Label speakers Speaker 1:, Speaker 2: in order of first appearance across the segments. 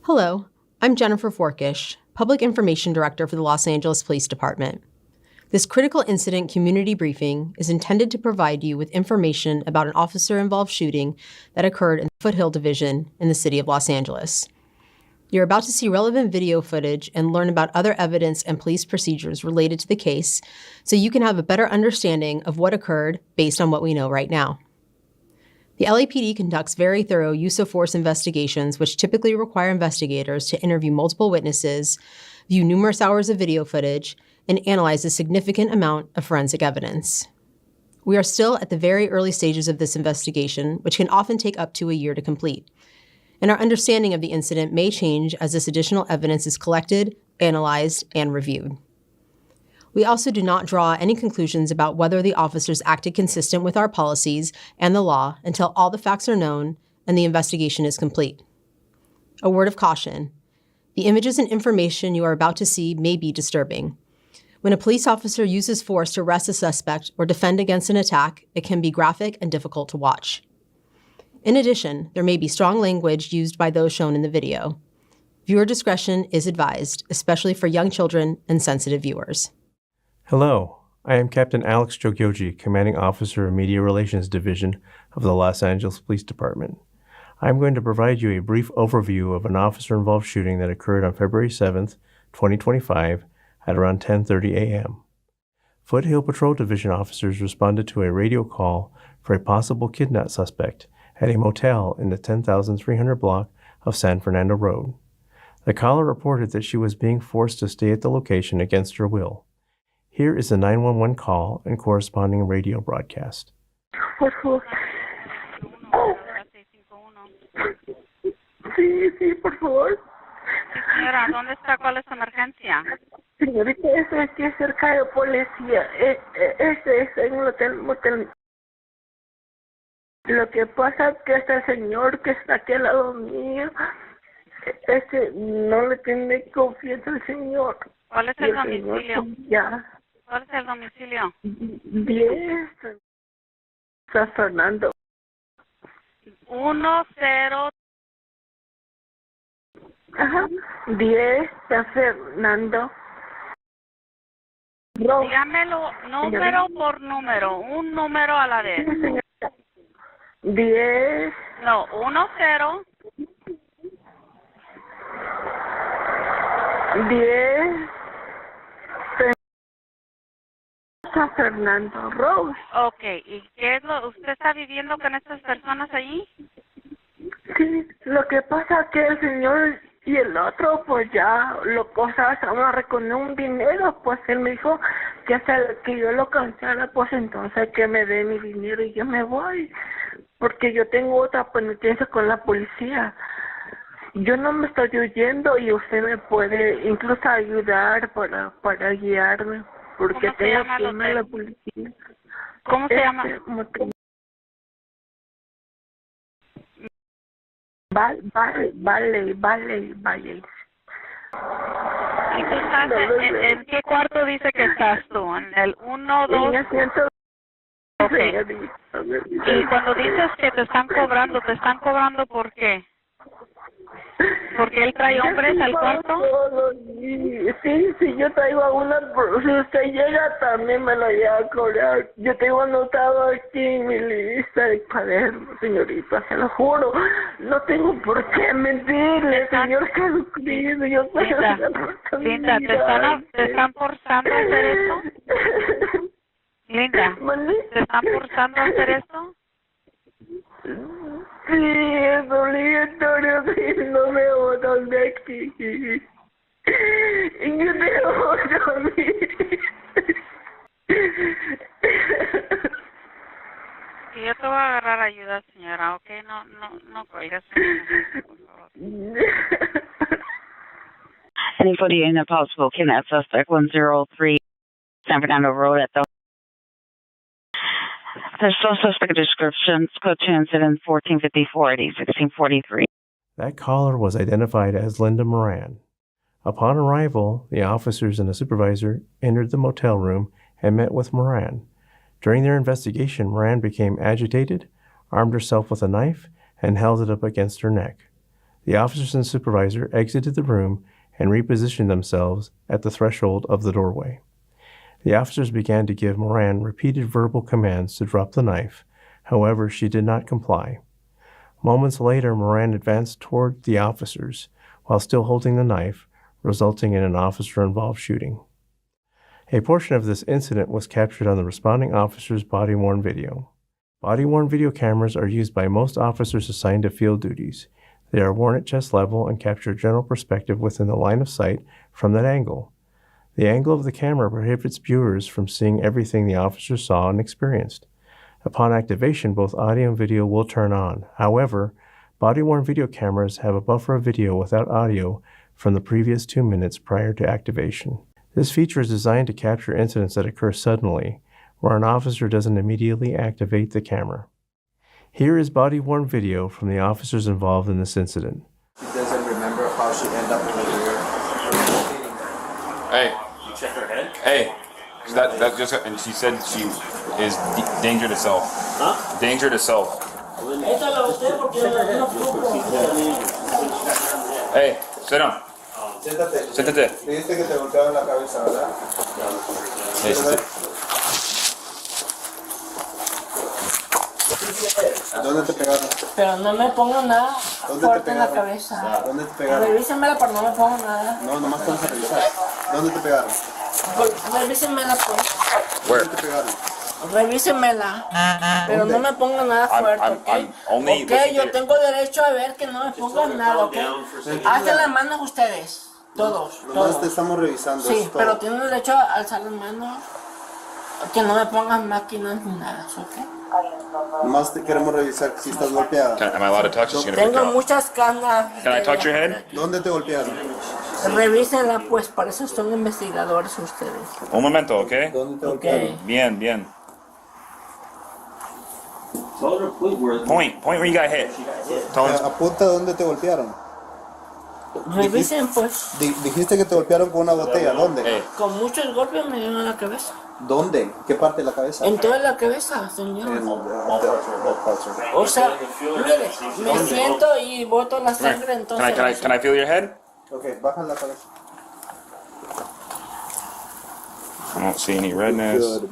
Speaker 1: Hello, I'm Jennifer Forkish, Public Information Director for the Los Angeles Police Department. This critical incident community briefing is intended to provide you with information about an officer-involved shooting that occurred in the Foothill Division in the city of Los Angeles. You're about to see relevant video footage and learn about other evidence and police procedures related to the case, so you can have a better understanding of what occurred based on what we know right now. The LAPD conducts very thorough use of force investigations, which typically require investigators to interview multiple witnesses, view numerous hours of video footage, and analyze a significant amount of forensic evidence. We are still at the very early stages of this investigation, which can often take up to a year to complete. And our understanding of the incident may change as this additional evidence is collected, analyzed, and reviewed. We also do not draw any conclusions about whether the officers acted consistent with our policies and the law until all the facts are known and the investigation is complete. A word of caution: the images and information you are about to see may be disturbing. When a police officer uses force to arrest a suspect or defend against an attack, it can be graphic and difficult to watch. In addition, there may be strong language used by those shown in the video. Viewer discretion is advised, especially for young children and sensitive viewers.
Speaker 2: Hello, I am Captain Alex Jogyoji, Commanding Officer of Media Relations Division of the Los Angeles Police Department. I am going to provide you a brief overview of an officer-involved shooting that occurred on February 7th, 2025 at around 10:30 a.m. Foothill Patrol Division officers responded to a radio call for a possible kidnap suspect at a motel in the 10,300 block of San Fernando Road. The caller reported that she was being forced to stay at the location against her will. Here is the 911 call and corresponding radio broadcast.
Speaker 3: Por favor. Sí, por favor.
Speaker 4: Sí, señora, ¿dónde está? ¿Cuál es su emergencia?
Speaker 3: Señorita, estoy aquí cerca de policía. Es en un motel. Lo que pasa es que este señor que está aquí al lado mío, no le tiene confianza al señor.
Speaker 4: ¿Cuál es el domicilio?
Speaker 3: Ya.
Speaker 4: ¿Cuál es el domicilio?
Speaker 3: 10 San Fernando.
Speaker 4: 10.
Speaker 3: Ajá. 10 San Fernando.
Speaker 4: Dígamelo número por número, un número a la vez.
Speaker 3: 10.
Speaker 4: No, 10.
Speaker 3: 10 San Fernando Road.
Speaker 4: Ok, ¿y qué es lo? ¿Usted está viviendo con estas personas allí?
Speaker 3: Sí, lo que pasa es que el señor y el otro, pues ya lo cosas, vamos a recoger un dinero, pues él me dijo que hasta que yo lo cansara, pues entonces que me dé mi dinero y yo me voy, porque yo tengo otra penitencia con la policía. Yo no me estoy huyendo y usted me puede incluso ayudar para guiarme, porque tengo que irme a la policía.
Speaker 4: ¿Cómo se llama?
Speaker 3: Vale.
Speaker 4: ¿Y tú estás en qué cuarto dice que estás tú? ¿En el 1, 2? Okay. Y cuando dices que te están cobrando ¿por qué? ¿Porque él trae hombres al cuarto?
Speaker 3: Sí, yo traigo a una, si usted llega también me lo lleva a cobrar. Yo tengo anotado aquí en mi lista de cuadernos, señorita, se lo juro. No tengo por qué mentirle, señor Jesucristo.
Speaker 4: Linda, ¿te están forzando a hacer esto? Linda, ¿te están forzando a hacer esto?
Speaker 3: Sí, es obligatorio, sí, no me botan de aquí. Y yo tengo dormir.
Speaker 4: Y yo te voy a agarrar ayuda, señora, ¿ok? No cuelgues, por favor.
Speaker 5: Anybody in a possible kidnap suspect, 103 San Fernando Road at the There's no suspect descriptions. Code to incident 1454 at 1643.
Speaker 2: That caller was identified as Linda Moran. Upon arrival, the officers and the supervisor entered the motel room and met with Moran. During their investigation, Moran became agitated, armed herself with a knife, and held it up against her neck. The officers and supervisor exited the room and repositioned themselves at the threshold of the doorway. The officers began to give Moran repeated verbal commands to drop the knife. However, she did not comply. Moments later, Moran advanced toward the officers while still holding the knife, resulting in an officer-involved shooting. A portion of this incident was captured on the responding officer's body-worn video. Body-worn video cameras are used by most officers assigned to field duties. They are worn at chest level and capture general perspective within the line of sight from that angle. The angle of the camera prohibits viewers from seeing everything the officer saw and experienced. Upon activation, both audio and video will turn on. However, body-worn video cameras have a buffer of video without audio from the previous 2 minutes prior to activation. This feature is designed to capture incidents that occur suddenly, where an officer doesn't immediately activate the camera. Here is body-worn video from the officers involved in this incident.
Speaker 6: She doesn't remember how she ended up over here.
Speaker 7: Hey.
Speaker 6: You check her head?
Speaker 7: Hey. That just, and she said she is danger to self.
Speaker 6: Huh?
Speaker 7: Danger to self. Hey, sit down.
Speaker 6: Siéntate.
Speaker 7: Siéntate.
Speaker 6: Me dijiste que te golpearon la cabeza, ¿verdad?
Speaker 7: Hey,
Speaker 6: ¿Dónde te pegaron?
Speaker 8: Pero no me pongo nada
Speaker 6: ¿Dónde
Speaker 8: fuerte
Speaker 6: te
Speaker 8: en la
Speaker 6: pegaron?
Speaker 8: cabeza.
Speaker 6: ¿Dónde te pegaron?
Speaker 8: Revísenmela, pero no me pongo nada.
Speaker 6: No, nomás vamos a revisar. ¿Dónde te pegaron?
Speaker 8: Revísenmela, pues.
Speaker 7: Where?
Speaker 6: ¿Dónde te pegaron?
Speaker 8: Revísenmela. Pero no me pongo nada fuerte, ¿ok?
Speaker 7: I'm only
Speaker 8: Ok,
Speaker 7: looking
Speaker 8: yo
Speaker 7: here.
Speaker 8: tengo derecho a ver que no me pongan nada, ¿ok? Alcen las manos ustedes. Todos.
Speaker 6: Nomás te
Speaker 8: Todos.
Speaker 6: estamos revisando.
Speaker 8: Sí,
Speaker 6: es todo.
Speaker 8: pero tienen derecho a alzar las manos. Que no me pongan máquinas ni nada, ¿ok?
Speaker 6: Nomás te queremos revisar si estás golpeada.
Speaker 7: Am I allowed to touch? She's gonna freak
Speaker 8: Tengo
Speaker 7: out.
Speaker 8: muchas canas.
Speaker 7: Can I touch your head?
Speaker 6: ¿Dónde te golpearon?
Speaker 8: Revísenla, pues, para eso son investigadores ustedes.
Speaker 7: Un momento, okay?
Speaker 6: ¿Dónde te
Speaker 8: Ok.
Speaker 6: golpearon?
Speaker 7: Bien, bien. Point where you got hit. Tell him.
Speaker 6: Apunta dónde te golpearon.
Speaker 8: Revisen, pues.
Speaker 6: Dijiste que te golpearon con una botella. ¿Dónde?
Speaker 7: Hey,
Speaker 8: Con muchos golpes me dieron en la cabeza.
Speaker 6: ¿Dónde? ¿Qué parte de la cabeza?
Speaker 8: En toda la cabeza, señor.
Speaker 6: En
Speaker 8: O sea, mire, me siento y boto la
Speaker 7: come here.
Speaker 8: sangre, entonces.
Speaker 7: Can I feel your head?
Speaker 6: Ok, baja la cabeza.
Speaker 7: I don't see any redness.
Speaker 6: Good.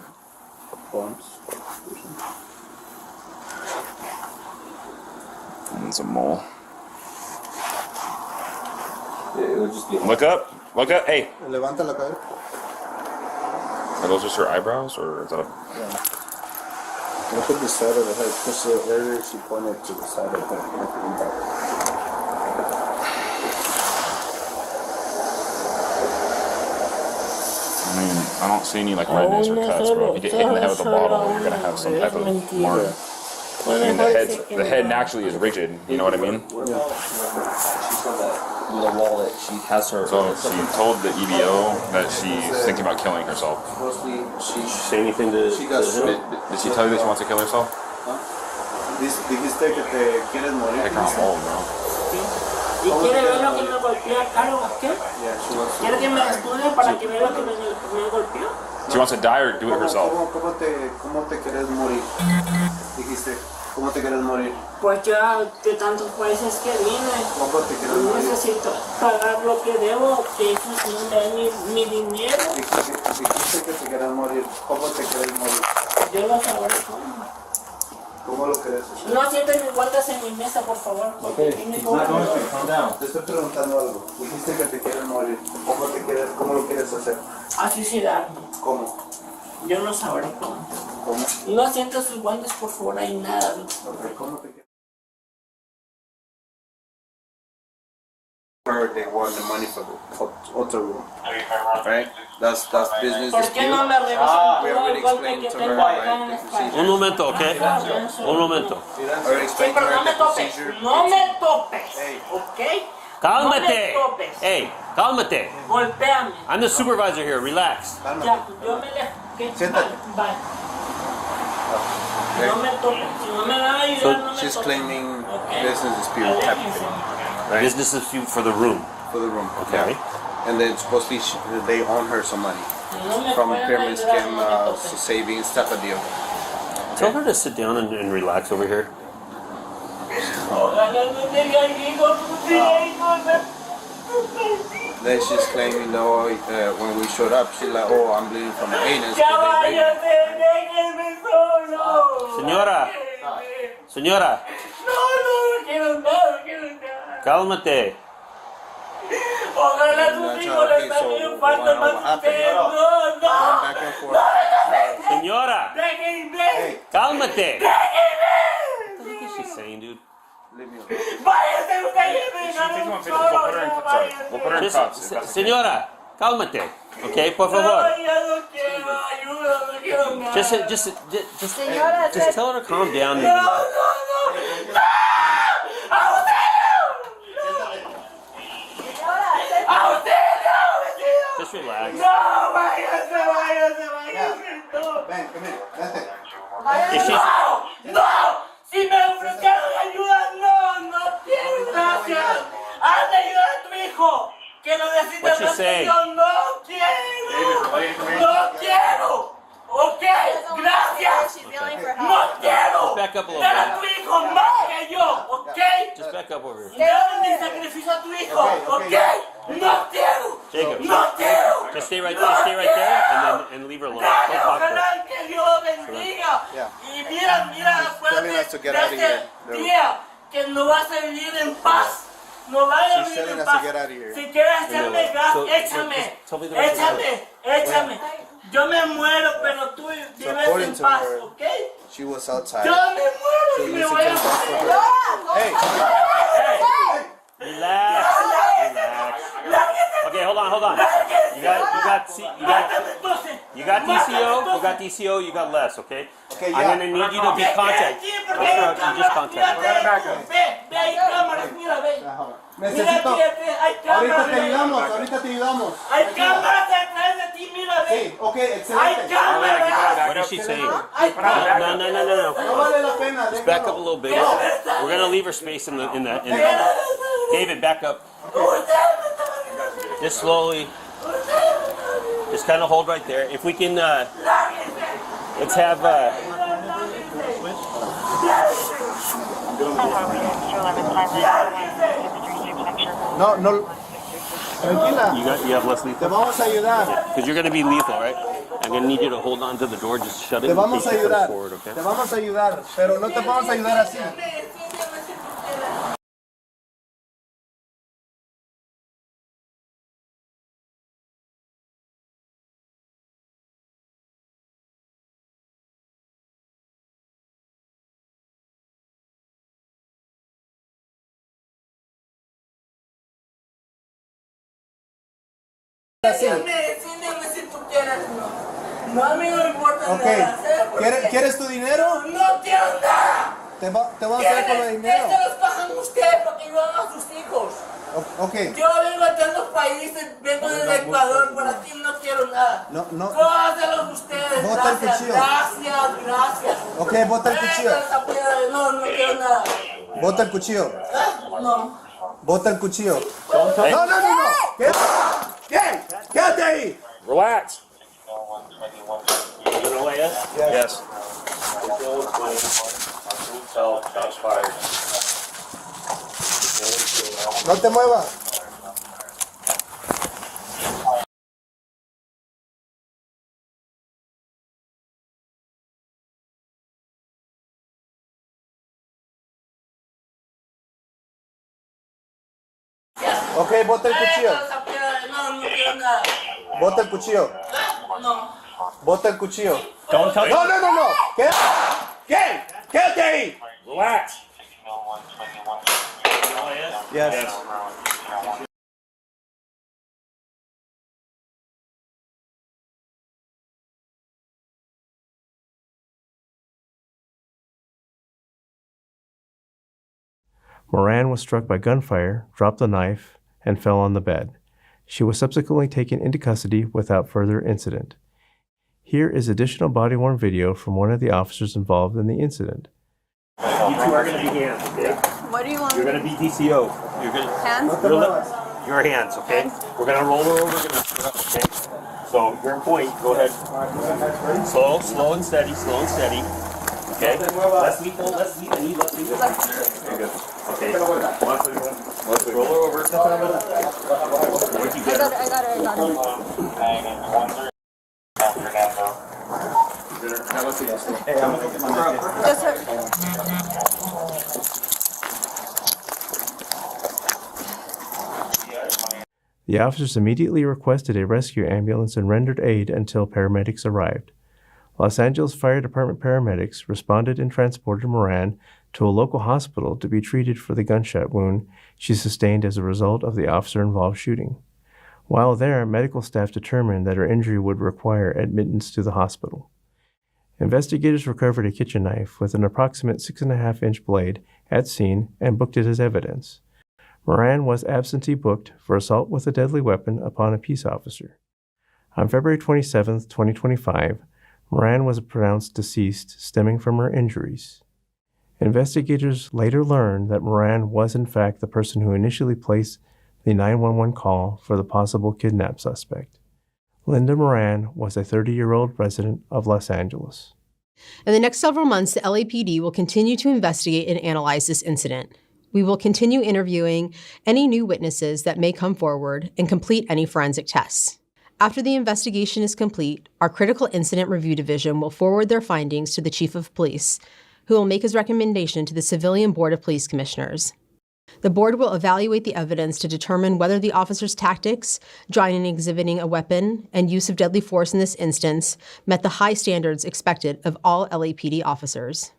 Speaker 6: Bumps.
Speaker 7: There's a mole. Look up. Look up. Hey,
Speaker 6: Levanta la cabeza.
Speaker 7: are those just her eyebrows, or is that a...
Speaker 6: Look at the side of the head. Push the area she pointed to the side of the head.
Speaker 7: I mean, I don't see any like redness or cuts, bro. If you get hit in the head with a bottle, you're gonna have some type of mark. I mean, the head naturally is rigid. You know what I mean?
Speaker 9: The wall that she has her.
Speaker 7: So she told the EBO that she's thinking about killing herself.
Speaker 6: Supposedly, she
Speaker 9: Say anything to.
Speaker 6: She got
Speaker 7: Did, did she tell you that she wants to kill herself?
Speaker 6: dijiste que te quieres morir.
Speaker 7: Heck, I'm old, bro.
Speaker 8: ¿Y quiere ver lo que me golpea, Caro? ¿Qué?
Speaker 6: Yeah, she wants to.
Speaker 8: ¿Quiere que me estudie para que vea lo que me golpeó?
Speaker 7: She wants to die or do it herself.
Speaker 6: ¿Cómo te quieres morir? Dijiste, ¿cómo te quieres morir?
Speaker 8: Pues ya de tantos países que vine,
Speaker 6: ¿Cómo te quieres morir?
Speaker 8: necesito pagar lo que debo, que eso no me da mi dinero.
Speaker 6: Dijiste que te quieres morir. ¿Cómo te quieres morir?
Speaker 8: Yo lo sabré cómo.
Speaker 6: ¿Cómo lo quieres hacer?
Speaker 8: No sienten mis guantes en mi mesa, por favor. Porque aquí me cobran.
Speaker 6: Te estoy preguntando algo. Dijiste que te quieres morir. ¿Cómo lo quieres hacer?
Speaker 8: Suicidarme.
Speaker 6: ¿Cómo?
Speaker 8: Yo no sabré cómo.
Speaker 6: ¿Cómo?
Speaker 8: No sienten sus guantes, por favor, hay nada.
Speaker 6: Okay, ¿cómo te quieres? They want the money for the hotel room. Right? That's business
Speaker 8: ¿Por qué no me revisan todo el golpe que tengo acá en la espalda?
Speaker 9: Un momento, ¿ok? Un momento.
Speaker 6: Already
Speaker 8: Sí,
Speaker 6: explained
Speaker 8: pero
Speaker 6: to her
Speaker 8: no me
Speaker 6: the
Speaker 8: topes.
Speaker 6: procedure.
Speaker 8: No me topes. ¿Ok?
Speaker 9: Cálmate.
Speaker 8: No me topes.
Speaker 9: Hey, cálmate.
Speaker 8: Golpéame.
Speaker 9: I'm the supervisor here. Relax.
Speaker 8: Ya, yo me le... ¿Qué?
Speaker 6: Siéntate.
Speaker 8: Bye.
Speaker 6: Okay.
Speaker 8: No me topes. Si no me van a ayudar, no me
Speaker 6: She's
Speaker 8: topes.
Speaker 6: claiming
Speaker 8: Ok.
Speaker 6: business dispute type of thing. Right?
Speaker 9: Business dispute for the room.
Speaker 6: For the room.
Speaker 9: Okay.
Speaker 6: Yeah. And then supposedly they own her some money
Speaker 8: No me
Speaker 6: from
Speaker 8: pueden
Speaker 6: pyramid
Speaker 8: ayudar,
Speaker 6: scheme,
Speaker 8: no me topes.
Speaker 6: savings type of deal.
Speaker 9: Tell her to sit down and relax over here.
Speaker 6: Then she's claiming that when we showed up, she's like, oh, I'm bleeding from the anus.
Speaker 9: Señora. Señora. Cálmate.
Speaker 8: Ojalá tus hijos le están bien falta más ustedes. No, no.
Speaker 6: Back and forth.
Speaker 9: Señora.
Speaker 8: Déjenme.
Speaker 9: Cálmate. What the heck is she saying, dude?
Speaker 6: Leave me alone.
Speaker 8: Váyanse ustedes.
Speaker 7: We'll put her in cuffs.
Speaker 9: Señora, cálmate. Okay, por favor.
Speaker 8: No, ya no quiero ayuda, no quiero nada.
Speaker 9: Just tell her to calm down.
Speaker 8: No, no, no. ¡No! ¡Auxilio!
Speaker 9: Just relax.
Speaker 8: No, váyanse. No.
Speaker 6: Ven, come here. Vente.
Speaker 9: If she's,
Speaker 8: ¡No! Si me ofrecieron ayuda, no quiero, gracias. Haz de ayudar a tu hijo, que lo necesita
Speaker 9: What's she
Speaker 8: más que
Speaker 9: saying?
Speaker 8: yo. No quiero. Ok, gracias. No quiero.
Speaker 9: back up a little
Speaker 8: Dar a
Speaker 9: bit.
Speaker 8: tu hijo más que yo, ok.
Speaker 9: Just back up over here.
Speaker 8: Dale mi sacrificio a tu hijo, ok. No quiero.
Speaker 9: Jacob.
Speaker 8: No quiero.
Speaker 9: Just stay right there and leave her alone. Don't talk to her.
Speaker 8: Ojalá que Dios bendiga.
Speaker 6: Yeah.
Speaker 8: Y mira,
Speaker 6: telling us to get out of here.
Speaker 8: día que no vas a vivir en paz. No vas a
Speaker 6: She's
Speaker 8: vivir
Speaker 6: telling
Speaker 8: en
Speaker 6: us to
Speaker 8: paz.
Speaker 6: get out of here.
Speaker 8: Si quieres echarme gas,
Speaker 9: So,
Speaker 8: échame.
Speaker 9: just tell me the rest of the
Speaker 8: Échame. Yo me muero, pero tú vives
Speaker 6: according
Speaker 8: en
Speaker 6: to
Speaker 8: paz,
Speaker 6: her,
Speaker 8: ¿ok?
Speaker 6: She was outside.
Speaker 8: Yo me muero
Speaker 6: So
Speaker 8: y me
Speaker 6: listen
Speaker 8: voy
Speaker 6: to
Speaker 8: a
Speaker 6: the bus for
Speaker 8: morir.
Speaker 6: her. Hey!
Speaker 9: Relax. Okay, hold on. You got DCO. We got DCO. You got less. Okay.
Speaker 6: Okay,
Speaker 9: I'm
Speaker 6: yeah.
Speaker 9: gonna need you to be contact. You just contact.
Speaker 8: Ve, hay cámaras, mira, ve.
Speaker 6: Necesito.
Speaker 8: Hay cámaras.
Speaker 6: Ahorita te ayudamos.
Speaker 8: Hay cámaras detrás de ti, mira, ve.
Speaker 6: Sí, ok,
Speaker 8: Hay
Speaker 6: excelente.
Speaker 8: cámaras.
Speaker 9: What is she saying?
Speaker 8: Hay cámaras.
Speaker 9: No.
Speaker 6: No vale la pena.
Speaker 9: Just back up a little bit. We're gonna leave her space in the. David, back up. Just slowly. Just kind of hold right there. If we can, let's have.
Speaker 6: No. Tranquila.
Speaker 9: You have less
Speaker 6: Te
Speaker 9: lethal.
Speaker 6: vamos a ayudar.
Speaker 9: Because you're gonna be lethal, right? I'm gonna need you to hold on to the door. Just shut it.
Speaker 6: Te
Speaker 9: in
Speaker 6: vamos
Speaker 9: case
Speaker 6: a
Speaker 9: it comes
Speaker 6: ayudar.
Speaker 9: forward, okay?
Speaker 6: Te vamos a ayudar. Pero no te vamos a ayudar así.
Speaker 8: Enséñame si tú quieres, no. A mí no me importa
Speaker 6: Ok.
Speaker 8: nada.
Speaker 6: ¿Quieres tu dinero?
Speaker 8: No quiero nada.
Speaker 6: Te vamos a dar con el dinero.
Speaker 8: Se los pagan ustedes para que ayuden a sus hijos.
Speaker 6: Ok.
Speaker 8: Yo vengo de otros países, vengo del Ecuador, por aquí no quiero nada.
Speaker 6: No.
Speaker 8: Cójanselos ustedes.
Speaker 6: Bota el
Speaker 8: Gracias,
Speaker 6: cuchillo.
Speaker 8: gracias.
Speaker 6: Ok, bota el cuchillo.
Speaker 8: No quiero nada.
Speaker 6: Bota el cuchillo.
Speaker 8: No.
Speaker 6: Bota el cuchillo. No. Quédate ahí.
Speaker 9: Relax. You gonna lay us? Yes.
Speaker 6: No te muevas. Ok, bota el cuchillo.
Speaker 8: No quiero nada.
Speaker 6: Bota el cuchillo.
Speaker 8: No.
Speaker 6: Bota el cuchillo.
Speaker 9: Don't tell
Speaker 6: No. Quédate ahí.
Speaker 9: Relax.
Speaker 6: Yes.
Speaker 2: Moran was struck by gunfire, dropped the knife, and fell on the bed. She was subsequently taken into custody without further incident. Here is additional body-worn video from one of the officers involved in the incident.
Speaker 9: You two are gonna be hands, okay?
Speaker 10: What do you want?
Speaker 9: You're gonna be DCO. You're gonna
Speaker 10: Hands?
Speaker 9: your hands, okay? We're gonna roll her over. Okay. So your point. Go ahead. Slow and steady. Okay. Let's meet. Let's meet. Let's meet. Okay. Roll her over. What'd you get?
Speaker 10: I got it. Yes, sir.
Speaker 2: The officers immediately requested a rescue ambulance and rendered aid until paramedics arrived. Los Angeles Fire Department paramedics responded and transported Moran to a local hospital to be treated for the gunshot wound she sustained as a result of the officer-involved shooting. While there, medical staff determined that her injury would require admittance to the hospital. Investigators recovered a kitchen knife with an approximate 6.5-inch blade at scene and booked it as evidence. Moran was absentee booked for assault with a deadly weapon upon a peace officer. On February 27, 2025, Moran was pronounced deceased stemming from her injuries. Investigators later learned that Moran was in fact the person who initially placed the 911 call for the possible kidnap suspect. Linda Moran was a 30-year-old resident of Los Angeles.
Speaker 1: In the next several months, the LAPD will continue to investigate and analyze this incident. We will continue interviewing any new witnesses that may come forward and complete any forensic tests. After the investigation is complete, our Critical Incident Review Division will forward their findings to the Chief of Police, who will make his recommendation to the Civilian Board of Police Commissioners. The board will evaluate the evidence to determine whether the officer's tactics, drawing and exhibiting a weapon, and use of deadly force in this instance met the high standards expected of all LAPD officers.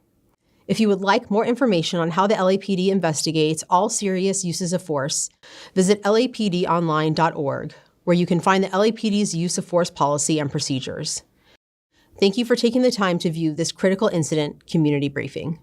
Speaker 1: If you would like more information on how the LAPD investigates all serious uses of force, visit lapdonline.org, where you can find the LAPD's use of force policy and procedures. Thank you for taking the time to view this critical incident community briefing.